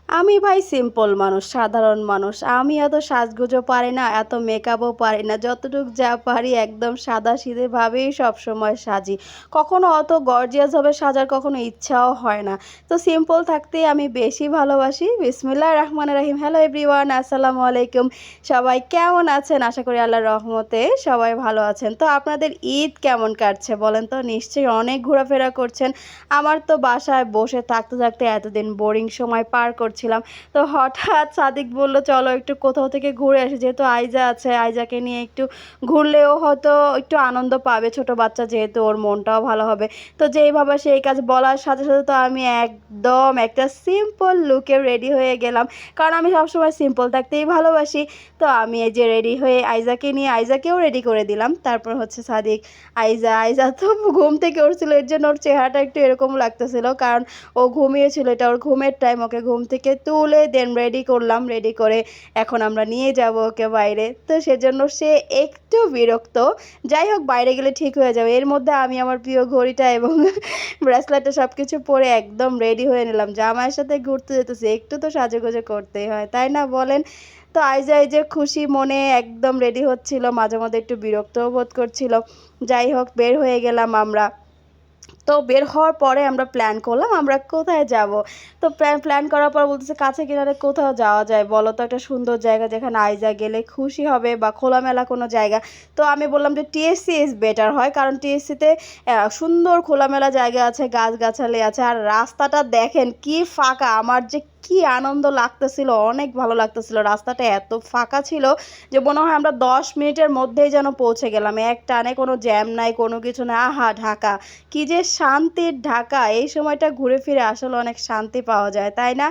আমি ভাই সিম্পল মানুষ, সাধারণ মানুষ। আমি এত সাজগোজও পারি না, এত মেকআপও পারি না। যতটুক যা পারি একদম সাদাসিধেভাবেই সবসময় সাজি। কখনো অত গর্জিয়াসভাবে সাজার কখনো ইচ্ছাও হয় না। তো সিম্পল থাকতেই আমি বেশি ভালোবাসি। বিসমিল্লাহির রহমানির রহিম। হ্যালো এভরিওয়ান, আসসালামু আলাইকুম। সবাই কেমন আছেন? আশা করি আল্লাহর রহমতে সবাই ভালো আছেন। তো আপনাদের ঈদ কেমন কাটছে বলেন তো? নিশ্চয়ই অনেক ঘোরাফেরা করছেন। আমার তো বাসায় বসে থাকতে থাকতে এতদিন বোরিং সময় পার করছিলাম। তো হঠাৎ সাদিক বলল চলো একটু কোথাও থেকে ঘুরে আসি, যেহেতু আইজা আছে, আইজাকে নিয়ে একটু ঘুরলেও হয়তো একটু আনন্দ পাবে, ছোট বাচ্চা যেহেতু ওর মনটাও ভালো হবে। তো যেই ভাবা সেই কাজ, বলার সাথে সাথে তো আমি একদম একটা সিম্পল লুকে রেডি হয়ে গেলাম, কারণ আমি সবসময় সিম্পল থাকতেই ভালোবাসি। তো আমি এই যে রেডি হয়ে আইজাকে নিয়ে আইজাকেও রেডি করে দিলাম। তারপর হচ্ছে সাদিক, আইজা আইজা তো ঘুম থেকে উঠছিল, এর জন্য ওর চেহারাটা একটু এরকম লাগতেছিল, কারণ ও ঘুমিয়েছিল, এটা ওর ঘুমের টাইম। ওকে ঘুম থেকে তুলে দেন রেডি করলাম, রেডি করে এখন আমরা নিয়ে যাব ওকে বাইরে। তো সেজন্য সে একটু বিরক্ত। যাই হোক, বাইরে গেলে ঠিক হয়ে যাবে। এর মধ্যে আমি আমার প্রিয় ঘড়িটা এবং ব্রেসলেটটা সব কিছু পরে একদম রেডি হয়ে নিলাম। জামাইয়ের সাথে ঘুরতে যেতেছি, একটু তো সাজুগুজু করতেই হয়, তাই না বলেন? তো আইজা এই যে খুশি মনে একদম রেডি হচ্ছিল, মাঝে মধ্যে একটু বিরক্তও বোধ করছিল। যাই হোক, বের হয়ে গেলাম আমরা। তো বের হওয়ার পরে আমরা প্ল্যান করলাম আমরা কোথায় যাব। তো প্ল্যান করার পর বলতেছে কাছে কিনারে কোথাও যাওয়া যায় বলো তো, একটা সুন্দর জায়গা যেখানে আইজা গেলে খুশি হবে বা খোলামেলা কোনো জায়গা। তো আমি বললাম যে টিএসসি ইজ বেটার হয়, কারণ টিএসসিতে সুন্দর খোলামেলা জায়গা আছে, গাছগাছালি আছে, আর রাস্তাটা দেখেন কি ফাঁকা। আমার যে কি আনন্দ লাগতেছিল, অনেক ভালো লাগতেছিল। রাস্তাটা এত ফাঁকা ছিল যে মনে হয় আমরা 10 মিনিটের মধ্যেই যেন পৌঁছে গেলাম, এক টানে কোনো জ্যাম নাই, কোনো কিছু না। আহা ঢাকা, কি যে শান্তির ঢাকা! এই সময়টা ঘুরে ফিরে আসলে অনেক শান্তি পাওয়া যায়, তাই না?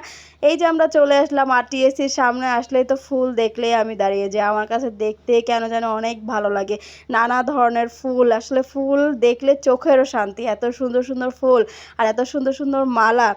এই যে আমরা চলে আসলাম, আর টিএসসির সামনে আসলেই তো ফুল দেখলেই আমি দাঁড়িয়ে যাই। আমার কাছে দেখতে কেন যেন অনেক ভালো লাগে। নানা ধরনের ফুল, আসলে ফুল দেখলে চোখেরও শান্তি। এত সুন্দর সুন্দর ফুল আর এত সুন্দর সুন্দর মালা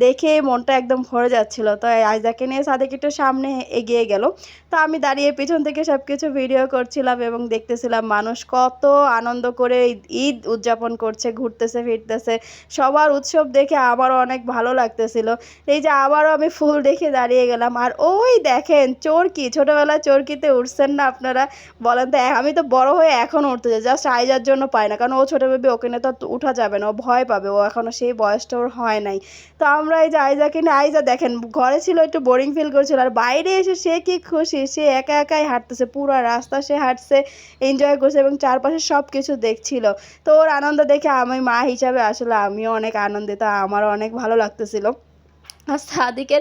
দেখে মনটা একদম ভরে যাচ্ছিল। তো আইজাকে নিয়ে সাদেক একটু সামনে এগিয়ে গেল। তো আমি দাঁড়িয়ে পিছন থেকে সব কিছু ভিডিও করছিলাম এবং দেখতেছিলাম মানুষ কত আনন্দ করে ঈদ উদযাপন করছে, ঘুরতেছে ফিরতেছে। সবার উৎসব দেখে আমারও অনেক ভালো লাগতেছিল। এই যে আবারও আমি ফুল দেখে দাঁড়িয়ে গেলাম। আর ওই দেখেন চরকি, ছোটোবেলায় চরকিতে উঠছেন না আপনারা? বলেন তো, আমি তো বড় হয়ে এখন উঠতে যাই, জাস্ট আইজার জন্য পাই না, কারণ ও ছোটো বেবি, ওকে নিয়ে তো উঠা যাবে না, ও ভয় পাবে, ও এখনও সেই বয়সটা ওর হয় নাই। তো আমরা এই যে আইজাকে নিয়ে, আইজা দেখেন ঘরে ছিল একটু বোরিং ফিল করছিল, আর বাইরে এসে সে কি খুশি, সে একা একাই হাঁটতেছে, পুরো রাস্তা সে হাঁটছে, এনজয় করছে এবং চারপাশে সব কিছু দেখছিল। তো ওর আনন্দ দেখে আমি মা হিসাবে আসলে আমিও অনেক আনন্দিত, আমারও অনেক ভালো লাগতেছিল। আর সাদিকের